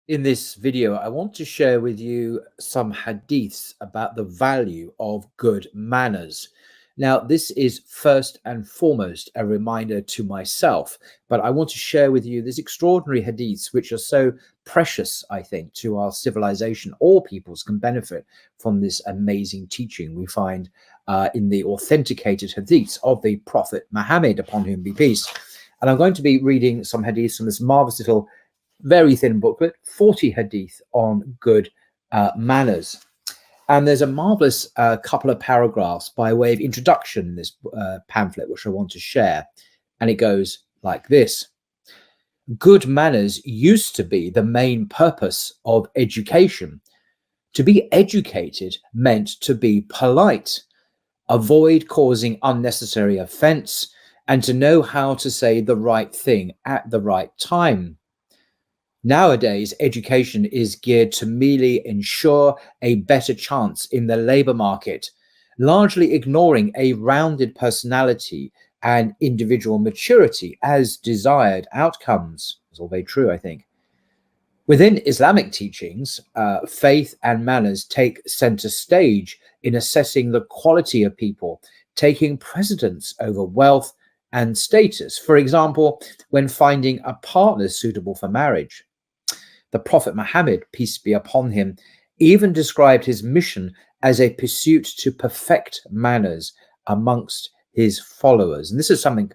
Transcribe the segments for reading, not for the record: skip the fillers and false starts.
In this video, I want to share with you some hadiths about the value of good manners. Now, this is first and foremost a reminder to myself, but I want to share with you these extraordinary hadiths, which are so precious, I think, to our civilization. All peoples can benefit from this amazing teaching we find in the authenticated hadiths of the Prophet Muhammad, upon whom be peace. And I'm going to be reading some hadiths from this marvelous little very thin booklet, 40 hadith on good manners. And there's a marvelous couple of paragraphs by way of introduction in this pamphlet, which I want to share. And it goes like this. Good manners used to be the main purpose of education. To be educated meant to be polite, avoid causing unnecessary offense, and to know how to say the right thing at the right time. Nowadays, education is geared to merely ensure a better chance in the labour market, largely ignoring a rounded personality and individual maturity as desired outcomes. It's all very true, I think. Within Islamic teachings, faith and manners take centre stage in assessing the quality of people, taking precedence over wealth and status. For example, when finding a partner suitable for marriage. The Prophet Muhammad, peace be upon him, even described his mission as a pursuit to perfect manners amongst his followers. And this is something,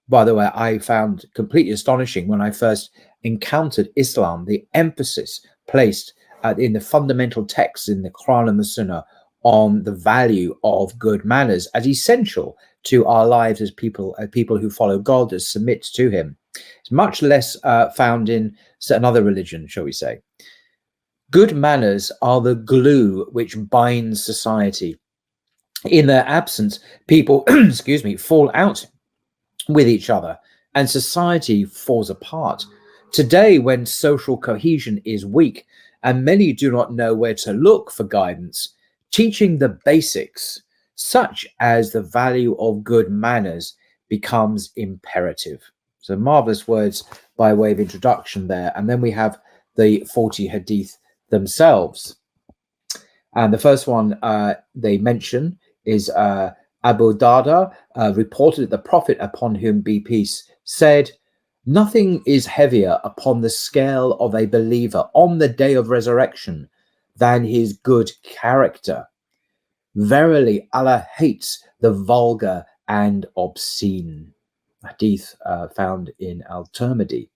by the way, I found completely astonishing when I first encountered Islam, the emphasis placed in the fundamental texts in the Quran and the Sunnah on the value of good manners as essential to our lives as people who follow God, as submit to him. It's much less found in another religion, shall we say. Good manners are the glue which binds society. In their absence, people, fall out with each other and society falls apart. Today, when social cohesion is weak and many do not know where to look for guidance, teaching the basics, such as the value of good manners, becomes imperative. So marvelous words by way of introduction there. And then we have the 40 hadith themselves. And the first one they mention is Abu Darda reported that the Prophet, upon whom be peace, said, "Nothing is heavier upon the scale of a believer on the day of resurrection than his good character. Verily, Allah hates the vulgar and obscene." Hadith found in Al-Tirmidhi.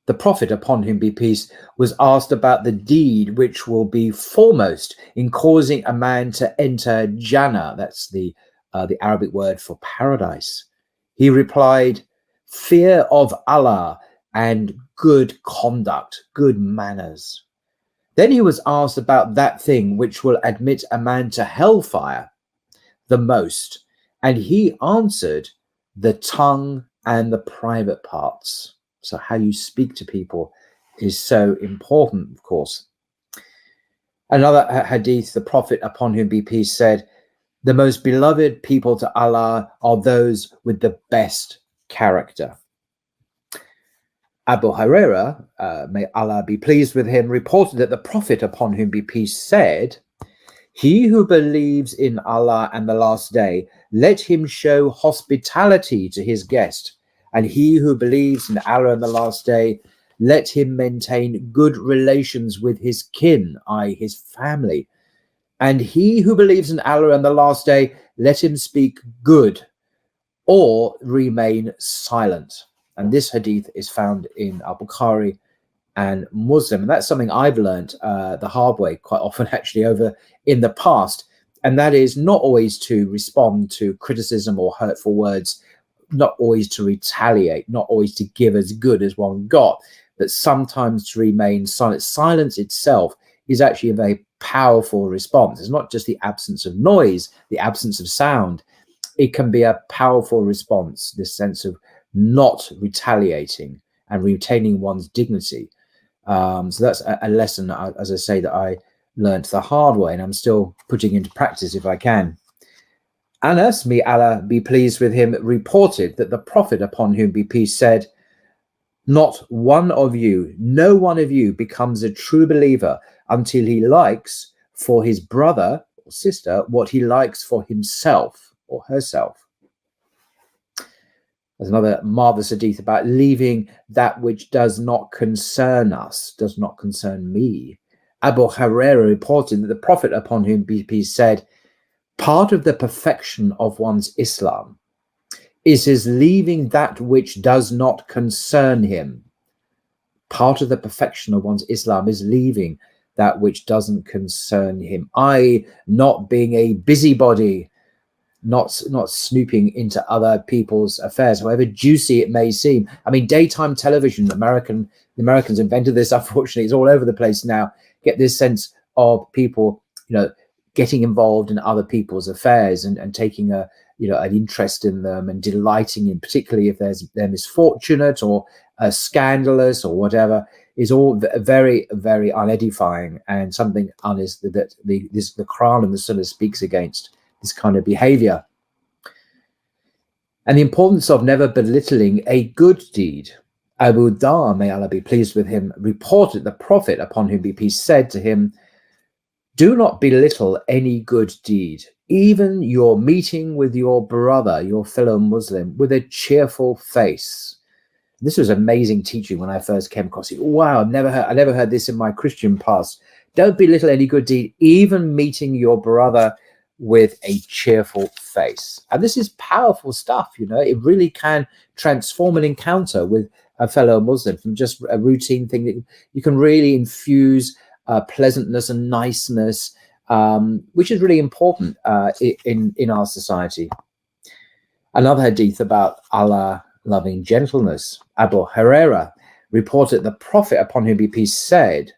The Prophet, upon whom be peace, was asked about the deed which will be foremost in causing a man to enter Jannah. That's the Arabic word for paradise. He replied, "Fear of Allah and good conduct, good manners." Then he was asked about that thing which will admit a man to hellfire the most, and he answered, "The tongue and the private parts." So how you speak to people is so important, of course. Another hadith, the Prophet, upon whom be peace, said, "The most beloved people to Allah are those with the best character." Abu Huraira, may Allah be pleased with him, reported that the Prophet, upon whom be peace, said, "He who believes in Allah and the last day, let him show hospitality to his guest. And he who believes in Allah and the last day, let him maintain good relations with his kin, i.e. his family. And he who believes in Allah and the last day, let him speak good or remain silent." And this hadith is found in Al-Bukhari and Muslim. And that's something I've learned the hard way quite often, actually, over in the past. And that is not always to respond to criticism or hurtful words, not always to retaliate, not always to give as good as one got, but sometimes to remain silent. Silence itself is actually a very powerful response. It's not just the absence of noise, the absence of sound. It can be a powerful response, this sense of not retaliating and retaining one's dignity. So that's a lesson, as I say, that I learned the hard way, and I'm still putting into practice if I can. Anas, may Allah be pleased with him, reported that the Prophet, upon whom be peace, said, Not one of you, no one of you becomes a true believer until he likes for his brother or sister what he likes for himself or herself. There's another marvelous hadith about leaving that which does not concern us, does not concern me. Abu Hurairah reported that the Prophet, upon whom be peace, said, part of the perfection of one's Islam is his leaving that which does not concern him. Part of the perfection of one's Islam is leaving that which doesn't concern him. Not being a busybody, not snooping into other people's affairs, however juicy it may seem. I mean, daytime television, the Americans invented this, unfortunately. It's all over the place now. Get this sense of people, getting involved in other people's affairs and taking an interest in them and delighting in, particularly if they're misfortunate or scandalous or whatever, is all very, very unedifying, and something that the Quran and the Sunnah speaks against this kind of behavior. And the importance of never belittling a good deed. Abu Dhar, may Allah be pleased with him, reported the Prophet, upon whom be peace, said to him, do not belittle any good deed, even your meeting with your brother, your fellow Muslim, with a cheerful face. This was amazing teaching when I first came across it. Wow, I never heard this in my Christian past. Don't belittle any good deed, even meeting your brother with a cheerful face. And this is powerful stuff, it really can transform an encounter with a fellow Muslim from just a routine thing that you can really infuse pleasantness and niceness, which is really important in our society. Another hadith about Allah loving gentleness. Abu Hurairah reported the Prophet, upon whom be peace, said,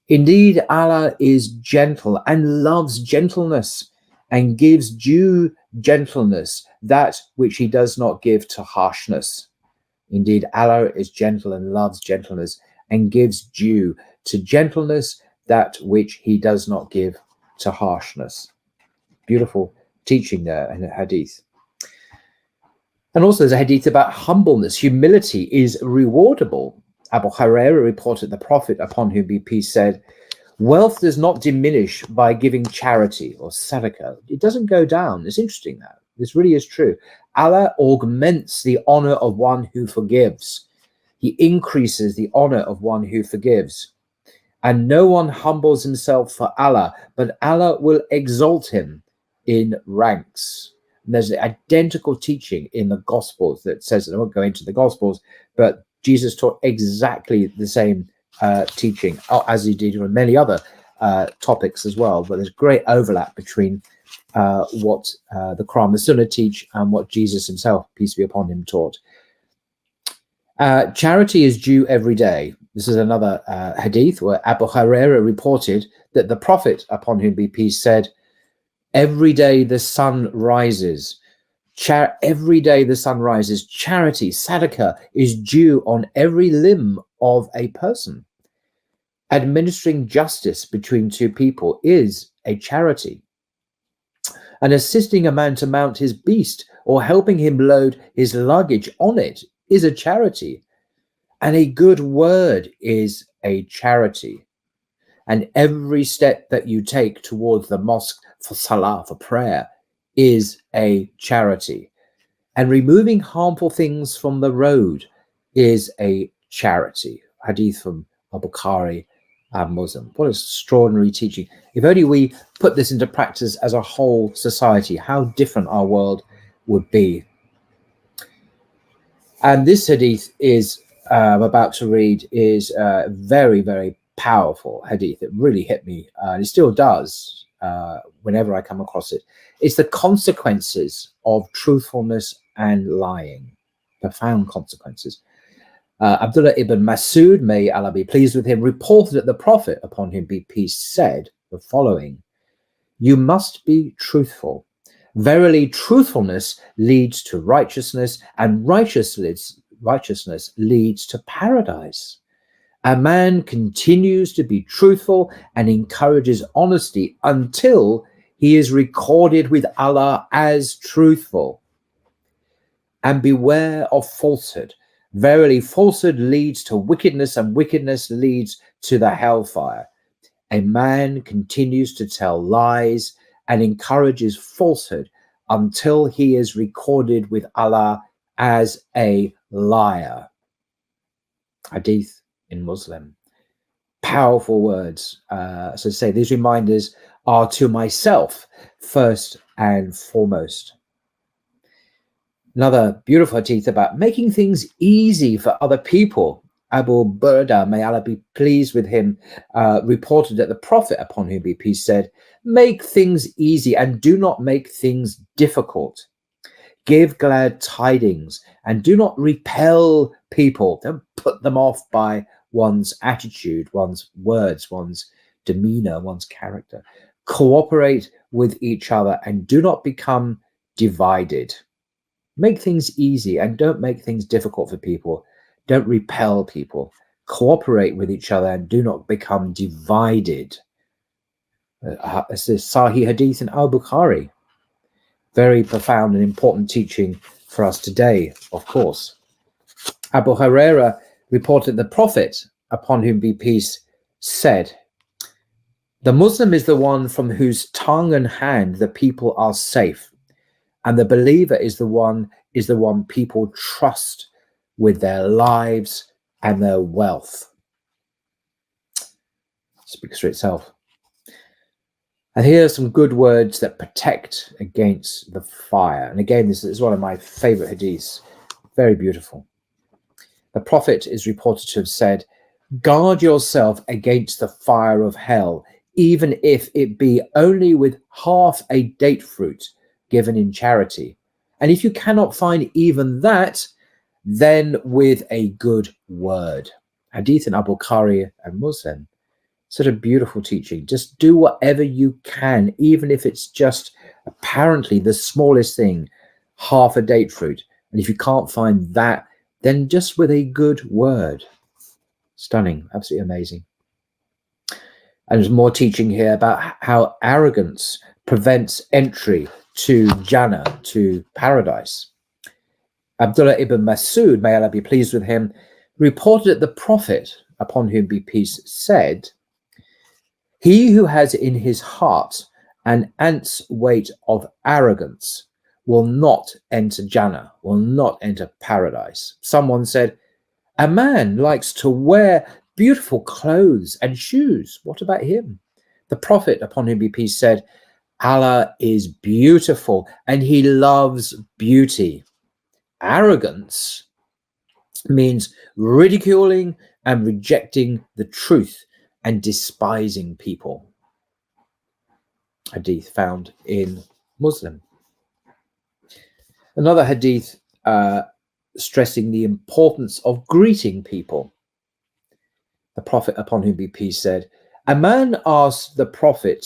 indeed, Allah is gentle and loves gentleness and gives due gentleness that which he does not give to harshness. Indeed, Allah is gentle and loves gentleness and gives due to gentleness that which he does not give to harshness. Beautiful teaching there in the hadith. And also there's a hadith about humbleness. Humility is rewardable. Abu Hurairah reported the Prophet, upon whom be peace, said, wealth does not diminish by giving charity or sadaqah. It doesn't go down. It's interesting that. This really is true. Allah augments the honor of one who forgives. He increases the honor of one who forgives. And no one humbles himself for Allah, but Allah will exalt him in ranks. And there's an identical teaching in the Gospels that says, I won't go into the Gospels, but Jesus taught exactly the same teaching, as he did on many other topics as well. But there's great overlap between what the Quran and the Sunnah teach and what Jesus himself, peace be upon him, taught. Charity is due every day. This is another hadith where Abu Hurairah reported that the Prophet, upon whom be peace, said, every day the sun rises. Every day the sun rises. Charity, sadaqah, is due on every limb of a person. Administering justice between two people is a charity. And assisting a man to mount his beast or helping him load his luggage on it is a charity. And a good word is a charity. And every step that you take towards the mosque for salah, for prayer, is a charity. And removing harmful things from the road is a charity. Hadith from Al-Bukhari and Muslim. What extraordinary teaching. If only we put this into practice as a whole society, how different our world would be. And this hadith is I'm about to read is very, very powerful hadith. It really hit me, and it still does whenever I come across it. It's the consequences of truthfulness and lying, profound consequences. Abdullah ibn Masud, may Allah be pleased with him, reported that the Prophet, upon whom be peace, said the following: you must be truthful. Verily, truthfulness leads to righteousness, and righteousness leads to paradise. A man continues to be truthful and encourages honesty until he is recorded with Allah as truthful. And beware of falsehood, Verily, falsehood leads to wickedness, and wickedness leads to the hellfire. A man continues to tell lies and encourages falsehood until he is recorded with Allah as a liar. Hadith in Muslim. Powerful words. So say these reminders are to myself first and foremost. Another beautiful hadith about making things easy for other people. Abu Burda, may Allah be pleased with him, reported that the Prophet, upon whom be peace, said, "Make things easy and do not make things difficult. Give glad tidings and do not repel people. Don't put them off by one's attitude, one's words, one's demeanor, one's character. Cooperate with each other and do not become divided." Make things easy and don't make things difficult for people. Don't repel people. Cooperate with each other and do not become divided. This is Sahih Hadith in Al-Bukhari. Very profound and important teaching for us today, of course. Abu Huraira reported the Prophet, upon whom be peace, said, "The Muslim is the one from whose tongue and hand the people are safe, and the believer is the one people trust with their lives and their wealth." Speaks for itself. And here are some good words that protect against the fire. And again, this is one of my favorite hadiths. Very beautiful. The Prophet is reported to have said, "Guard yourself against the fire of hell, even if it be only with half a date fruit given in charity. And if you cannot find even that, then with a good word." Hadith in Abu Bukhari and Muslim. Such a beautiful teaching. Just do whatever you can, even if it's just apparently the smallest thing, half a date fruit. And if you can't find that, then just with a good word. Stunning, absolutely amazing. And there's more teaching here about how arrogance prevents entry to Jannah, to paradise. Abdullah ibn Masud, may Allah be pleased with him, reported that the Prophet, upon whom be peace, said, "He who has in his heart an ant's weight of arrogance will not enter Jannah, will not enter paradise." Someone said, "A man likes to wear beautiful clothes and shoes. What about him?" The Prophet, upon whom be peace, said, "Allah is beautiful and he loves beauty." Arrogance means ridiculing and rejecting the truth and despising people. Hadith found in Muslim. Another hadith stressing the importance of greeting people. The Prophet, upon whom be peace, said, "A man asked the Prophet,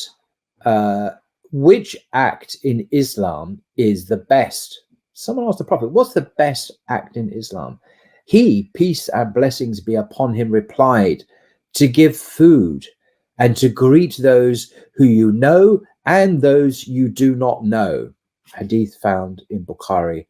which act in Islam is the best?" Someone asked the Prophet, "What's the best act in Islam?" He, peace and blessings be upon him, replied, "To give food and to greet those who you know and those you do not know." Hadith found in Bukhari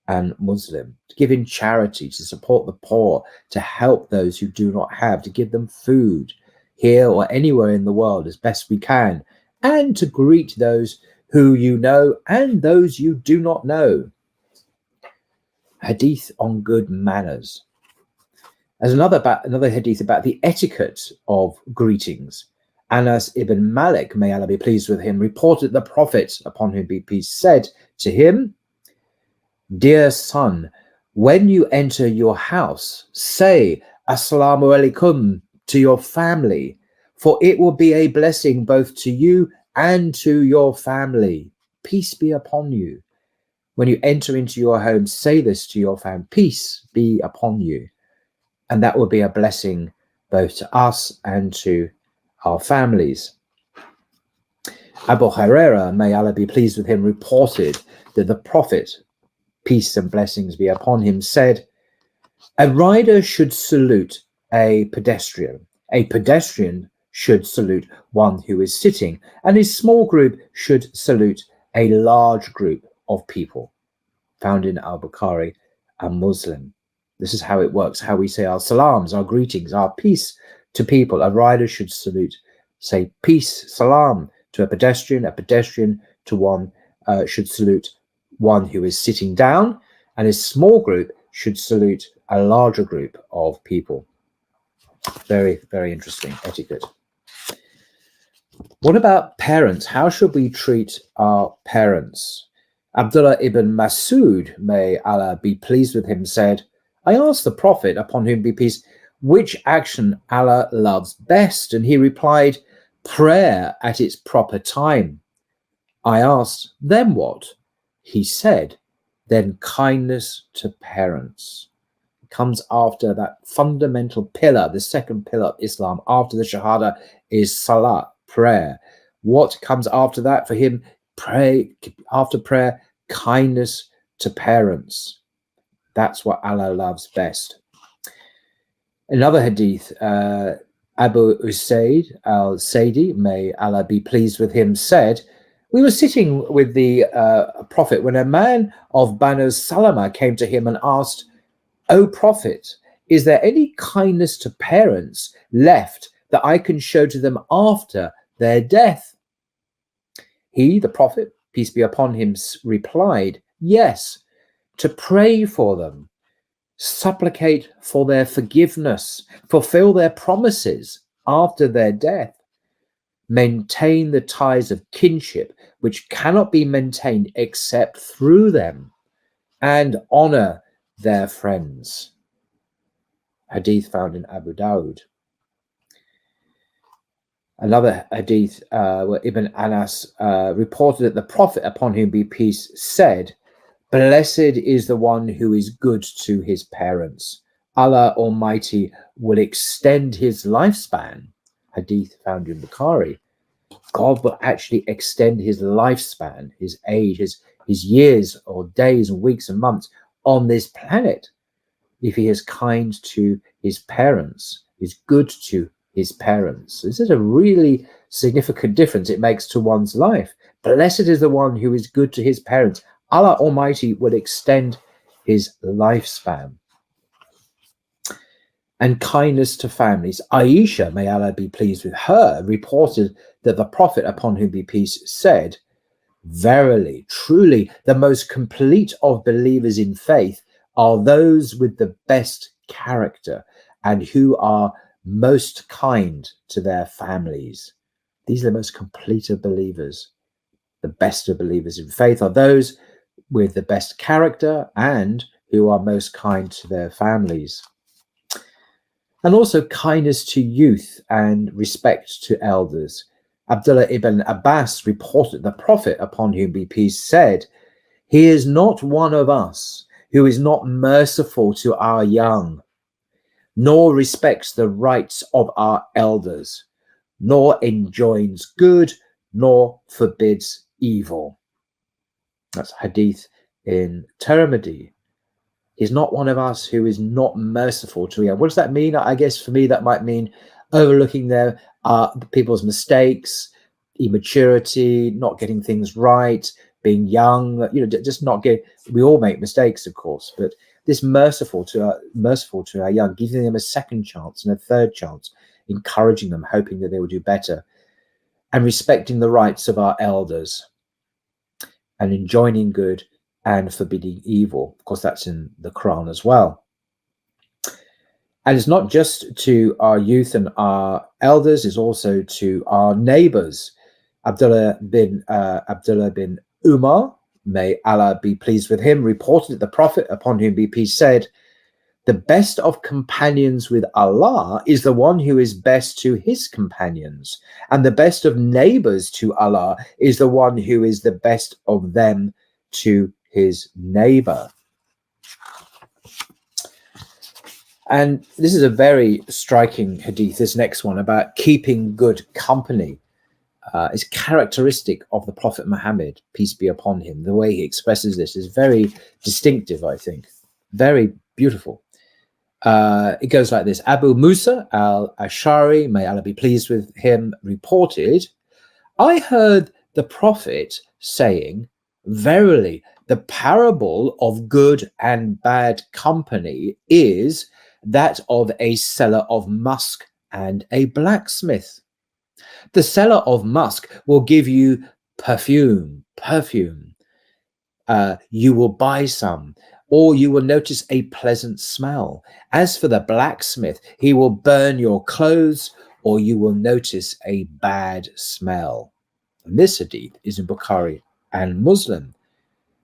and Muslim. To give in charity, to support the poor, to help those who do not have, to give them food here or anywhere in the world as best we can, and to greet those who you know and those you do not know. Hadith on good manners. There's another hadith about the etiquette of greetings. Anas ibn Malik, may Allah be pleased with him, reported the Prophet, upon whom be peace, said to him, "Dear son, when you enter your house, say Assalamu alaikum to your family, for it will be a blessing both to you and to your family. Peace be upon you." When you enter into your home, say this to your family, "Peace be upon you." And that will be a blessing both to us and to our families. Abu Huraira, may Allah be pleased with him, reported that the Prophet, peace and blessings be upon him, said, "A rider should salute a pedestrian. A pedestrian should salute one who is sitting, and a small group should salute a large group of people." Found in Al-Bukhari and Muslim. This is how it works, how we say our salams, our greetings, our peace to people. A rider should salute, say peace, salam to a pedestrian to one should salute one who is sitting down, and a small group should salute a larger group of people. Very, very interesting etiquette. What about parents? How should we treat our parents? Abdullah ibn Masud, may Allah be pleased with him, said, I asked the Prophet, upon whom be peace, which action Allah loves best? And he replied, prayer at its proper time. I asked, then what? He said, then kindness to parents. It comes after that fundamental pillar, the second pillar of Islam, after the Shahada, is Salah, prayer. What comes after that for him? After prayer, kindness to parents. That's what Allah loves best. Another hadith, Abu Usaid al-Saidi, may Allah be pleased with him, said, we were sitting with the Prophet when a man of Banu Salama came to him and asked, O Prophet, is there any kindness to parents left that I can show to them after their death? He, the Prophet, peace be upon him, replied, yes, to pray for them, supplicate for their forgiveness, fulfill their promises after their death, maintain the ties of kinship which cannot be maintained except through them, and honor their friends. Hadith found in Abu Dawud. Another hadith where Ibn Anas reported that the Prophet, upon whom be peace, said, blessed is the one who is good to his parents. Allah Almighty will extend his lifespan. Hadith found in Bukhari. God will actually extend his lifespan, his age, his years or days and weeks and months on this planet if he is kind to his parents, is good to his parents. This is a really significant difference it makes to one's life. Blessed is the one who is good to his parents. Allah Almighty will extend his lifespan. And kindness to families. Aisha, may Allah be pleased with her, reported that the Prophet, upon whom be peace, said, verily, truly, the most complete of believers in faith are those with the best character and who are most kind to their families. These are the most complete of believers. The best of believers in faith are those with the best character and who are most kind to their families. And also kindness to youth and respect to elders. Abdullah ibn Abbas reported the Prophet, upon whom be peace, said, he is not one of us who is not merciful to our young, nor respects the rights of our elders, nor enjoins good, nor forbids evil. That's hadith in Tirmidhi. He's not one of us who is not merciful to young. What does that mean? I guess for me that might mean overlooking their people's mistakes, immaturity, not getting things right, being young, just not get. We all make mistakes, of course, but this merciful to our young, giving them a second chance and a third chance, encouraging them, hoping that they will do better, and respecting the rights of our elders, and enjoining good and forbidding evil. Of course, that's in the Quran as well. And it's not just to our youth and our elders, it's also to our neighbors. Abdullah bin Umar, may Allah be pleased with him, reported that the Prophet, upon whom be peace, said, the best of companions with Allah is the one who is best to his companions, and the best of neighbors to Allah is the one who is the best of them to his neighbor. And this is a very striking hadith, this next one, about keeping good company. Is characteristic of the Prophet Muhammad, peace be upon him. The way he expresses this is very distinctive, I think. Very beautiful. It goes like this. Abu Musa al-Ash'ari, may Allah be pleased with him, reported, I heard the Prophet saying, verily, The parable of good and bad company is that of a seller of musk and a blacksmith. The seller of musk will give you perfume. You will buy some, or you will notice a pleasant smell. As for the blacksmith, he will burn your clothes, or you will notice a bad smell. And this hadith is in Bukhari and Muslim.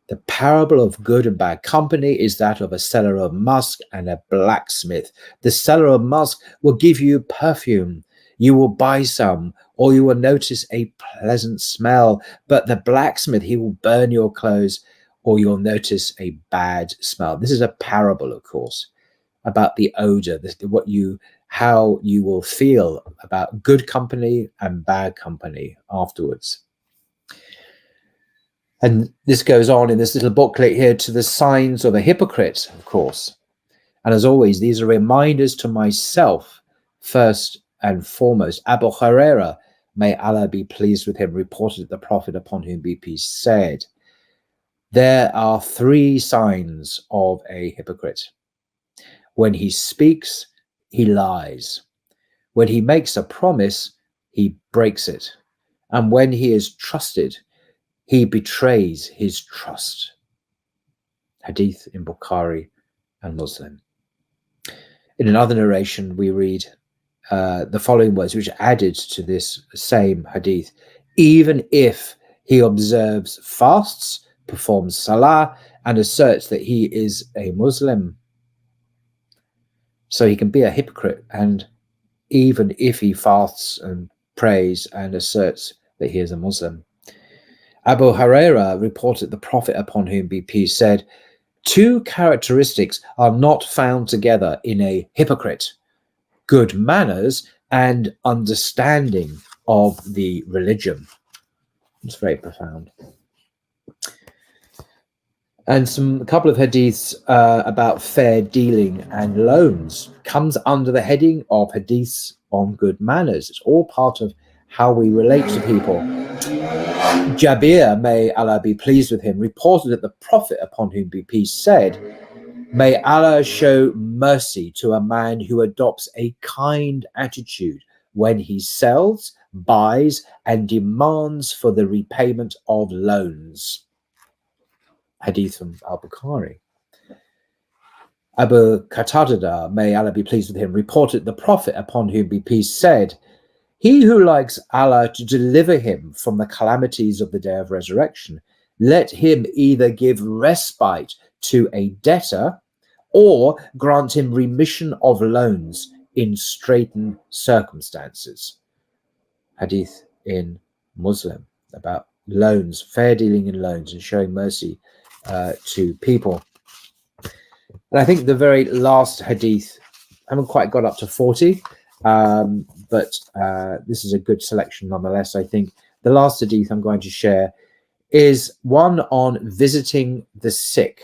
The parable of good and bad company is that of a seller of musk and a blacksmith. The seller of musk will give you perfume. You will buy some, or you will notice a pleasant smell. But the blacksmith, he will burn your clothes, or you'll notice a bad smell. This is a parable, of course, about the odor, how you will feel about good company and bad company afterwards. And this goes on in this little booklet here to the signs of a hypocrite, of course. And as always, these are reminders to myself, first and foremost. Abu Huraira, may Allah be pleased with him, reported the Prophet, upon whom be peace, said, there are 3 signs of a hypocrite. When he speaks, he lies. When he makes a promise, he breaks it. And when he is trusted, he betrays his trust. Hadith in Bukhari and Muslim. In another narration, we read the following words, which are added to this same hadith. Even if he observes fasts, performs salah, and asserts that he is a Muslim. So he can be a hypocrite, and even if he fasts and prays and asserts that he is a Muslim. Abu Huraira reported the Prophet, upon whom be peace, said, 2 characteristics are not found together in a hypocrite: good manners and understanding of the religion. It's very profound. And a couple of hadiths about fair dealing and loans comes under the heading of hadiths on good manners. It's all part of how we relate to people. Jabir, may Allah be pleased with him, reported that the Prophet, upon whom be peace, said, may Allah show mercy to a man who adopts a kind attitude when he sells, buys, and demands for the repayment of loans. Hadith from Al-Bukhari. Abu Qatada, may Allah be pleased with him, reported the Prophet, upon whom be peace, said, he who likes Allah to deliver him from the calamities of the day of resurrection, let him either give respite to a debtor or grant him remission of loans in straitened circumstances. Hadith in Muslim about loans, fair dealing in loans, and showing mercy to people. And I think the very last hadith, I haven't quite got up to 40, but this is a good selection nonetheless. I think the last hadith I'm going to share is one on visiting the sick.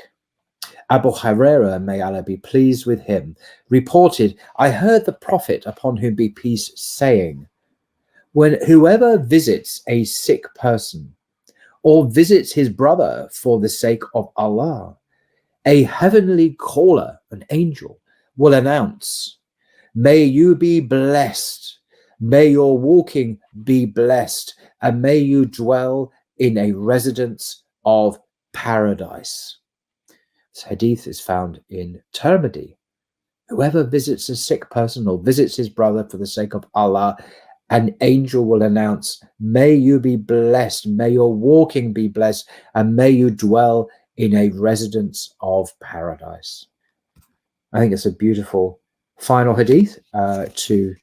Abu Huraira, may Allah be pleased with him, reported, I heard the Prophet, upon whom be peace, saying, when whoever visits a sick person or visits his brother for the sake of Allah, a heavenly caller, an angel, will announce, may you be blessed, may your walking be blessed, and may you dwell in a residence of paradise. This hadith is found in Tirmidhi. Whoever visits a sick person or visits his brother for the sake of Allah, an angel will announce, may you be blessed, may your walking be blessed, and may you dwell in a residence of paradise. I think it's a beautiful final hadith to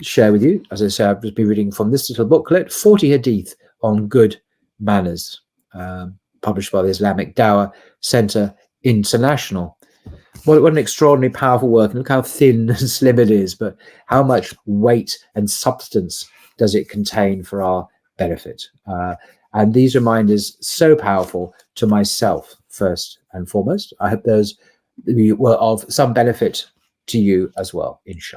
share with you. As I say, I've just been reading from this little booklet, 40 hadith on good manners, published by the Islamic Dawah Center International. What an extraordinary, powerful work. And look how thin and slim it is, but how much weight and substance does it contain for our benefit? And these reminders, so powerful to myself, first and foremost. I hope those were of some benefit to you as well, inshallah.